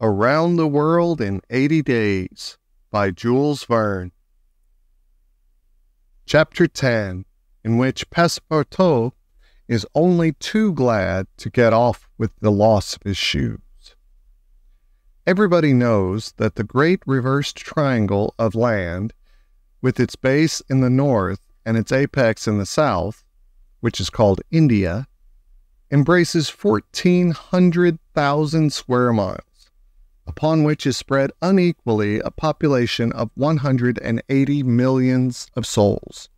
Around the World in 80 Days by Jules Verne. Chapter 10, in which Passepartout is only too glad to get off with the loss of his shoes. Everybody knows that the great reversed triangle of land, with its base in the north and its apex in the south, which is called India, embraces 1,400,000 square miles, upon which is spread unequally a population of 180 millions of souls.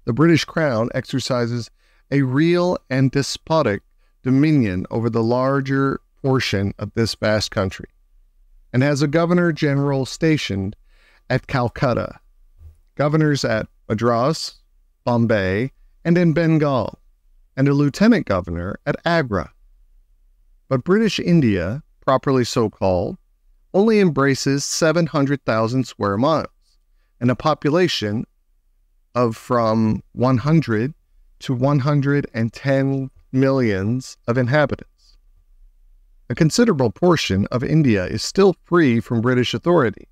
The British Crown exercises a real and despotic dominion over the larger portion of this vast country, and has a Governor-General stationed at Calcutta, governors at Madras, Bombay, and in Bengal, and a lieutenant governor at Agra. But British India, properly so called, only embraces 700,000 square miles, and a population of from 100 to 110 millions of inhabitants. A considerable portion of India is still free from British authority,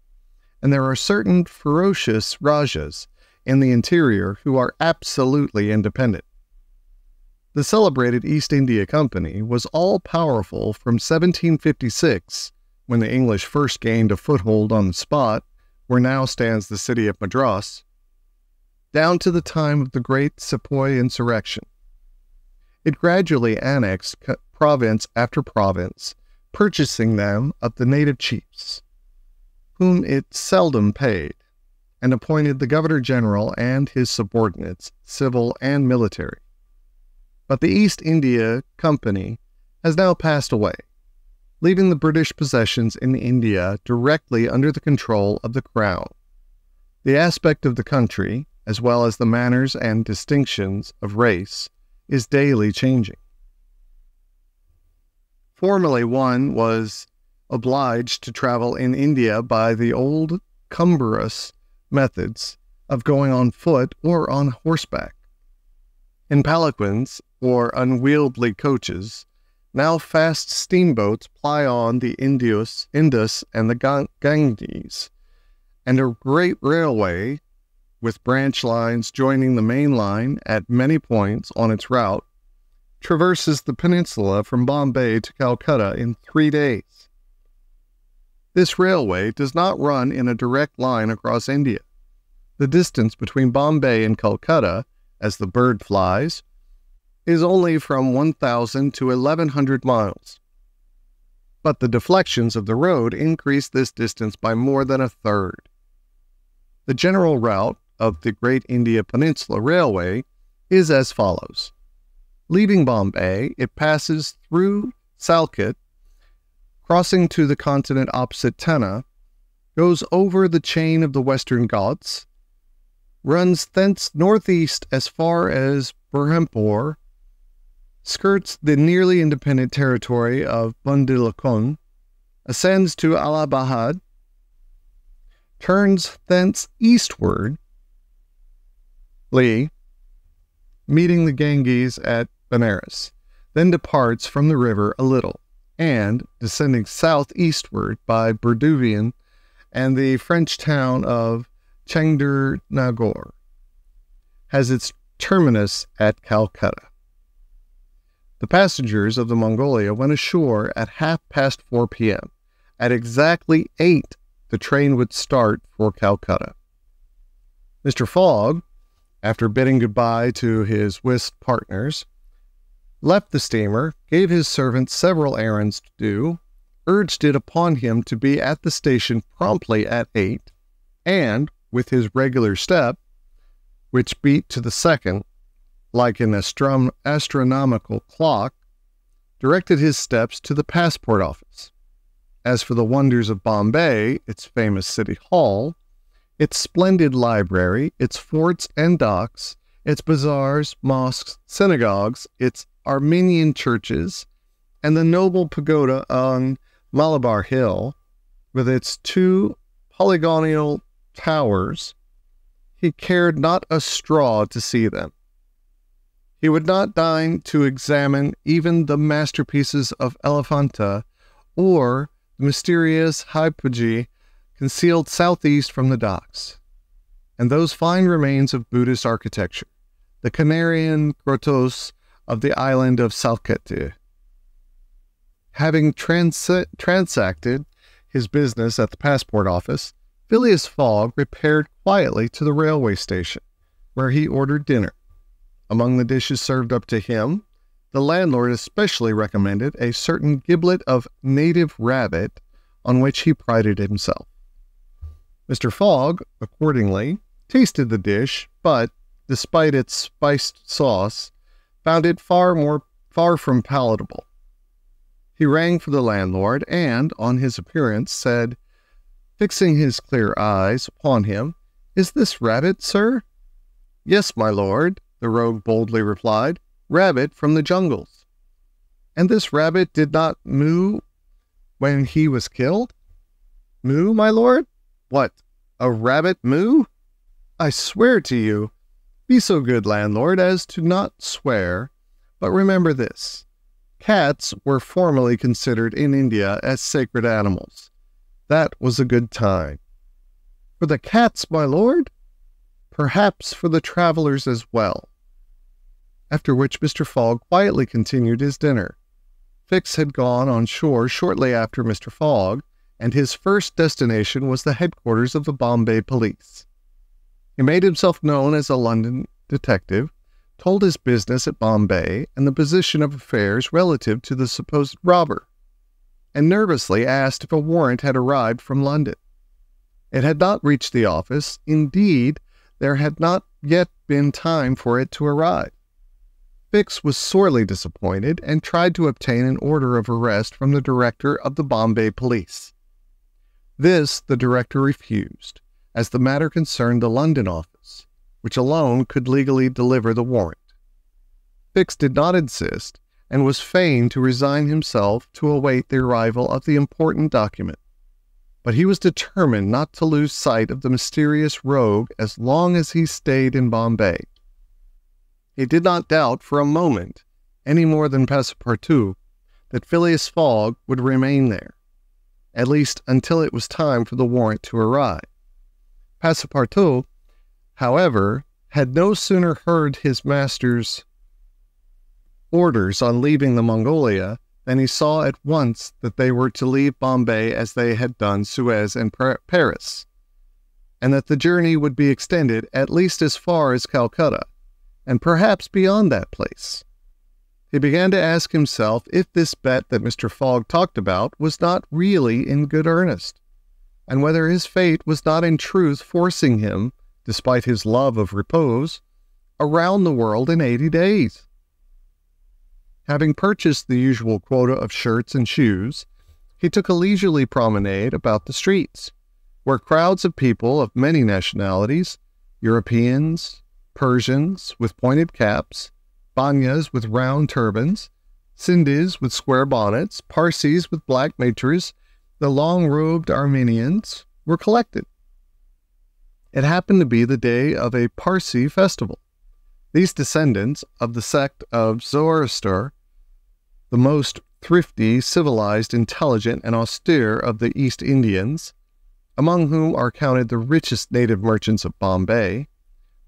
and there are certain ferocious Rajas in the interior who are absolutely independent. The celebrated East India Company was all-powerful from 1756, when the English first gained a foothold on the spot where now stands the city of Madras, down to the time of the Great Sepoy Insurrection. It gradually annexed province after province, purchasing them of the native chiefs, whom it seldom paid, and appointed the Governor-General and his subordinates, civil and military. But the East India Company has now passed away, leaving the British possessions in India directly under the control of the Crown. The aspect of the country, as well as the manners and distinctions of race, is daily changing. Formerly one was obliged to travel in India by the old cumbrous methods of going on foot or on horseback. In palanquins, or unwieldy coaches, now fast steamboats ply on the Indus and the Ganges, and a great railway, with branch lines joining the main line at many points on its route, traverses the peninsula from Bombay to Calcutta in 3 days. This railway does not run in a direct line across India. The distance between Bombay and Calcutta, as the bird flies, is only from 1,000 to 1,100 miles. But the deflections of the road increase this distance by more than a third. The general route of the Great India Peninsula Railway is as follows. Leaving Bombay, it passes through Salkit, crossing to the continent opposite Tana, goes over the chain of the Western Ghats, runs thence northeast as far as Berhampur, skirts the nearly independent territory of Bundelkhand, ascends to Allahabad, turns thence eastward, meeting the Ganges at Benares, then departs from the river a little, and, descending southeastward by Burduvian and the French town of Chandernagore, has its terminus at Calcutta. The passengers of the Mongolia went ashore at 4:30 p.m. At exactly 8, the train would start for Calcutta. Mr. Fogg, after bidding goodbye to his whist partners, left the steamer, gave his servant several errands to do, urged it upon him to be at the station promptly at 8, and, with his regular step, which beat to the second, like an astronomical clock, directed his steps to the passport office. As for the wonders of Bombay, its famous city hall, its splendid library, its forts and docks, its bazaars, mosques, synagogues, its Armenian churches, and the noble pagoda on Malabar Hill, with its 2 polygonal towers, he cared not a straw to see them. He would not deign to examine even the masterpieces of Elephanta or the mysterious hypogee concealed southeast from the docks, and those fine remains of Buddhist architecture, the Canarian grottos of the island of Salcete. Having transacted his business at the passport office, Phileas Fogg repaired quietly to the railway station, where he ordered dinner. Among the dishes served up to him, the landlord especially recommended a certain giblet of native rabbit on which he prided himself. Mr. Fogg, accordingly, tasted the dish, but, despite its spiced sauce, found it far from palatable. He rang for the landlord, and, on his appearance, said, fixing his clear eyes upon him, "Is this rabbit, sir?" "Yes, my lord," the rogue boldly replied, "rabbit from the jungles." "And this rabbit did not moo when he was killed?" "Moo, my lord? What, a rabbit moo? I swear to you—" "Be so good, landlord, as to not swear, but remember this. Cats were formerly considered in India as sacred animals. That was a good time." "For the cats, my lord?" "Perhaps for the travelers as well." After which Mr. Fogg quietly continued his dinner. Fix had gone on shore shortly after Mr. Fogg, and his first destination was the headquarters of the Bombay police. He made himself known as a London detective, told his business at Bombay and the position of affairs relative to the supposed robber, and nervously asked if a warrant had arrived from London. It had not reached the office. Indeed, there had not yet been time for it to arrive. Fix was sorely disappointed and tried to obtain an order of arrest from the director of the Bombay police. This the director refused, as the matter concerned the London office, which alone could legally deliver the warrant. Fix did not insist, and was fain to resign himself to await the arrival of the important document. But he was determined not to lose sight of the mysterious rogue as long as he stayed in Bombay. He did not doubt for a moment, any more than Passepartout, that Phileas Fogg would remain there, at least until it was time for the warrant to arrive. Passepartout, however, had no sooner heard his master's orders on leaving the Mongolia than he saw at once that they were to leave Bombay as they had done Suez and Paris, and that the journey would be extended at least as far as Calcutta, and perhaps beyond that place. He began to ask himself if this bet that Mr. Fogg talked about was not really in good earnest, and whether his fate was not in truth forcing him, despite his love of repose, around the world in 80 days. Having purchased the usual quota of shirts and shoes, he took a leisurely promenade about the streets, where crowds of people of many nationalities, Europeans, Persians with pointed caps, Banyas with round turbans, Sindhis with square bonnets, Parsis with black mitres, the long-robed Armenians, were collected. It happened to be the day of a Parsi festival. These descendants of the sect of Zoroaster, the most thrifty, civilized, intelligent, and austere of the East Indians, among whom are counted the richest native merchants of Bombay,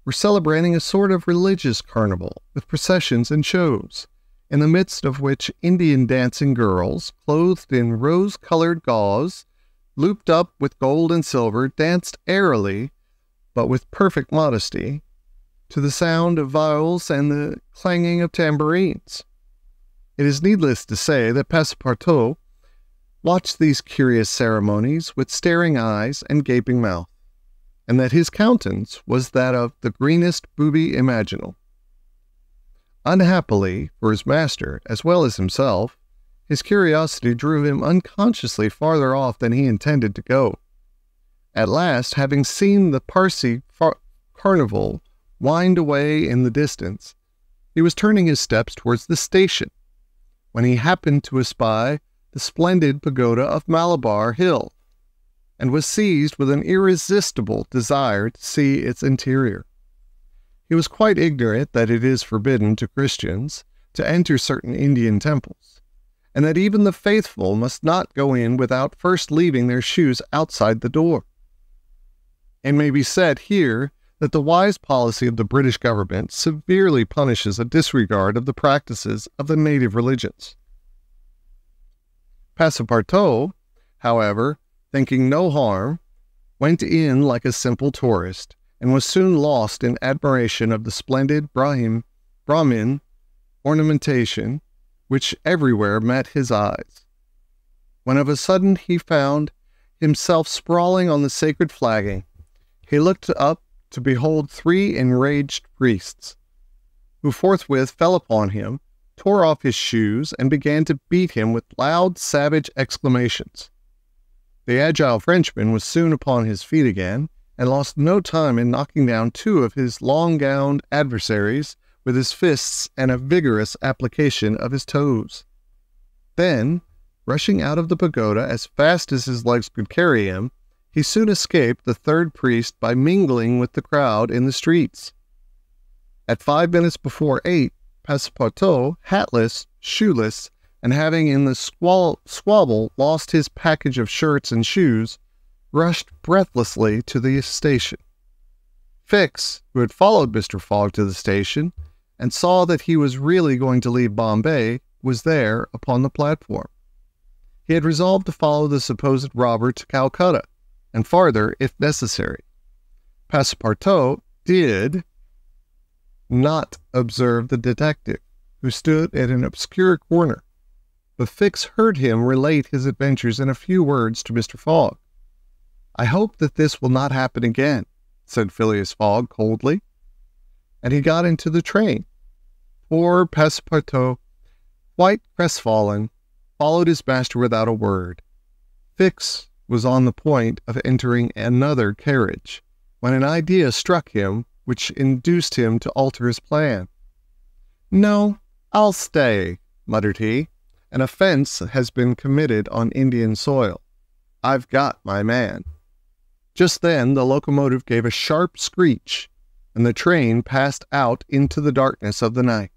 were celebrating a sort of religious carnival with processions and shows, in the midst of which Indian dancing girls, clothed in rose-colored gauze, looped up with gold and silver, danced airily, but with perfect modesty, to the sound of viols and the clanging of tambourines. It is needless to say that Passepartout watched these curious ceremonies with staring eyes and gaping mouth, and that his countenance was that of the greenest booby imaginable. Unhappily for his master, as well as himself, his curiosity drew him unconsciously farther off than he intended to go. At last, having seen the Parsi carnival wind away in the distance, he was turning his steps towards the station, when he happened to espy the splendid pagoda of Malabar Hill, and was seized with an irresistible desire to see its interior. He was quite ignorant that it is forbidden to Christians to enter certain Indian temples, and that even the faithful must not go in without first leaving their shoes outside the door. It may be said here that the wise policy of the British government severely punishes a disregard of the practices of the native religions. Passepartout, however, thinking no harm, went in like a simple tourist, and was soon lost in admiration of the splendid Brahmin ornamentation which everywhere met his eyes, when of a sudden he found himself sprawling on the sacred flagging. He looked up to behold 3 enraged priests, who forthwith fell upon him, tore off his shoes, and began to beat him with loud, savage exclamations. The agile Frenchman was soon upon his feet again, and lost no time in knocking down 2 of his long-gowned adversaries with his fists and a vigorous application of his toes. Then, rushing out of the pagoda as fast as his legs could carry him, he soon escaped the 3rd priest by mingling with the crowd in the streets. At 5 minutes before 8, Passepartout, hatless, shoeless, and having in the squabble lost his package of shirts and shoes, rushed breathlessly to the station. Fix, who had followed Mr. Fogg to the station, and saw that he was really going to leave Bombay, was there upon the platform. He had resolved to follow the supposed robber to Calcutta, and farther, if necessary. Passepartout did not observe the detective, who stood at an obscure corner, but Fix heard him relate his adventures in a few words to Mr. Fogg. "I hope that this will not happen again," said Phileas Fogg coldly, and he got into the train. Poor Passepartout, quite crestfallen, followed his master without a word. Fix was on the point of entering another carriage, when an idea struck him which induced him to alter his plan. "No, I'll stay," muttered he. "An offense has been committed on Indian soil. I've got my man." Just then the locomotive gave a sharp screech, and the train passed out into the darkness of the night.